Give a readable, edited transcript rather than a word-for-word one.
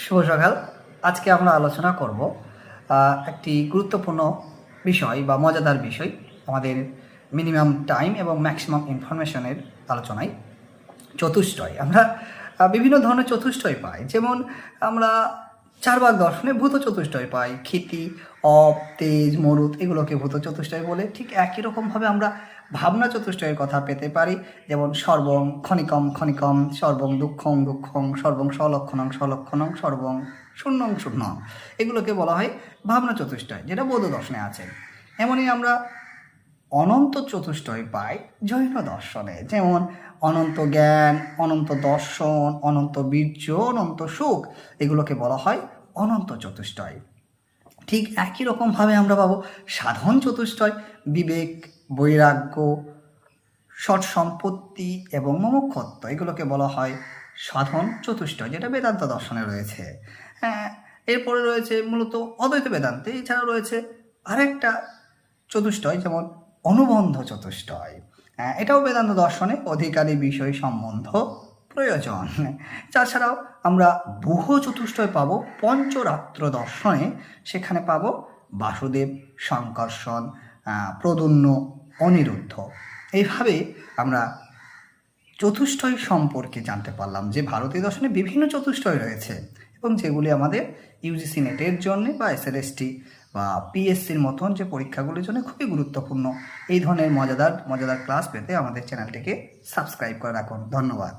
শুভ সকাল। আজকে আমরা আলোচনা করব একটি গুরুত্বপূর্ণ বিষয় বা মজাদার বিষয়, আমাদের মিনিমাম টাইম এবং ম্যাক্সিমাম ইনফরমেশনের আলোচনায় চতুষ্টয়। আমরা বিভিন্ন ধরনের চতুষ্টয় পাই, যেমন আমরা চারবাক দর্শনে ভূত চতুষ্টয় পাই, ক্ষিতি, অপ, তেজ, মরুত, এগুলোকে ভূত চতুষ্টয় বলে। ঠিক একই রকমভাবে আমরা ভাবনা চতুষ্টয়ের কথা পেতে পারি, যেমন সর্বং ক্ষণিকম ক্ষণিকম, সর্বং দুঃখং দুঃখং, সর্বং স্বলক্ষণং স্বলক্ষণং, সর্বং শূন্যং শূন্যং, এগুলোকে বলা হয় ভাবনা চতুষ্টয়, যেটা বৌদ্ধ দর্শনে আছে। এমনই আমরা অনন্ত চতুষ্টয় পাই জৈন দর্শনে, যেমন অনন্ত জ্ঞান, অনন্ত দর্শন, অনন্ত বীর্য, অনন্ত সুখ, এগুলোকে বলা হয় অনন্ত চতুষ্টয়। ঠিক একই রকমভাবে আমরা পাবো সাধন চতুষ্টয়, বিবেক, বৈরাগ্য, সৎ সম্পত্তি এবং মোক্ষত্ব, এগুলোকে বলা হয় সাধন চতুষ্টয়, যেটা বেদান্ত দর্শনে রয়েছে। হ্যাঁ, এরপরে রয়েছে মূলত অদ্বৈত বেদান্তে। এছাড়াও রয়েছে আরেকটা চতুষ্টয়, যেমন অনুবন্ধ চতুষ্টয়। এটাও বেদান্ত দর্শনে অধিকারী বিষয় সম্বন্ধ প্রয়োজন। তাছাড়াও আমরা বুহ চতুষ্টয় পাবো পঞ্চরাত্র দর্শনে, সেখানে পাবো বাসুদেব, সংকর্ষণ, প্রদ্যুম্ন, অনিরুদ্ধ। এইভাবে আমরা চতুষ্টয় সম্পর্কে জানতে পারলাম যে ভারতীয় দর্শনে বিভিন্ন চতুষ্টয় রয়েছে এবং যেগুলি আমাদের ইউজিসি নেটের জন্য বা এসএলএসটি বা পিএসসির মতন যে পরীক্ষাগুলির জন্য খুবই গুরুত্বপূর্ণ। এই ধরনের মজাদার ক্লাস পেতে আমাদের চ্যানেলটিকে সাবস্ক্রাইব করে রাখুন। ধন্যবাদ।